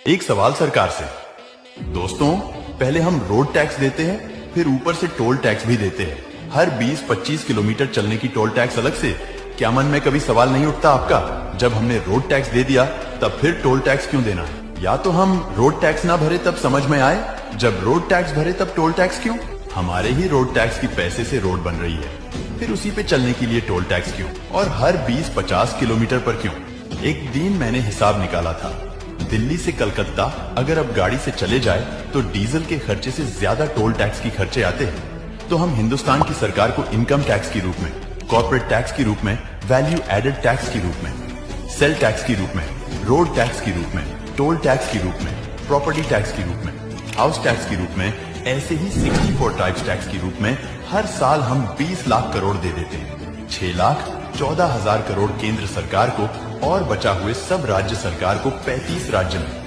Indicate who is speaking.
Speaker 1: एक सवाल सरकार से। दोस्तों, पहले हम रोड टैक्स देते हैं, फिर ऊपर से टोल टैक्स भी देते हैं। हर 20-25 किलोमीटर चलने की टोल टैक्स अलग से। क्या मन में कभी सवाल नहीं उठता आपका, जब हमने रोड टैक्स दे दिया तब फिर टोल टैक्स क्यों देना? या तो हम रोड टैक्स ना भरे तब समझ में आए, जब रोड टैक्स भरे तब टोल टैक्स क्यों? हमारे ही रोड टैक्स की पैसे से रोड बन रही है, फिर उसी पे चलने के लिए टोल टैक्स क्यों? और हर 20-50 किलोमीटर पर क्यों? एक दिन मैंने हिसाब निकाला था, दिल्ली से कलकत्ता अगर अब गाड़ी से चले जाए तो डीजल के खर्चे से ज्यादा टोल टैक्स की खर्चे आते हैं। तो हम हिंदुस्तान की सरकार को इनकम टैक्स के रूप में, कॉर्पोरेट टैक्स के रूप में, वैल्यू एडेड टैक्स के रूप में, सेल टैक्स के रूप में, रोड टैक्स के रूप में, टोल टैक्स के रूप में, प्रॉपर्टी टैक्स के रूप में, हाउस टैक्स के रूप में, ऐसे ही 64 टाइप्स टैक्स के रूप में हर साल हम 20 लाख करोड़ दे देते हैं। 6,14,000 करोड़ केंद्र सरकार को और बचा हुए सब राज्य सरकार को 35 राज्य में।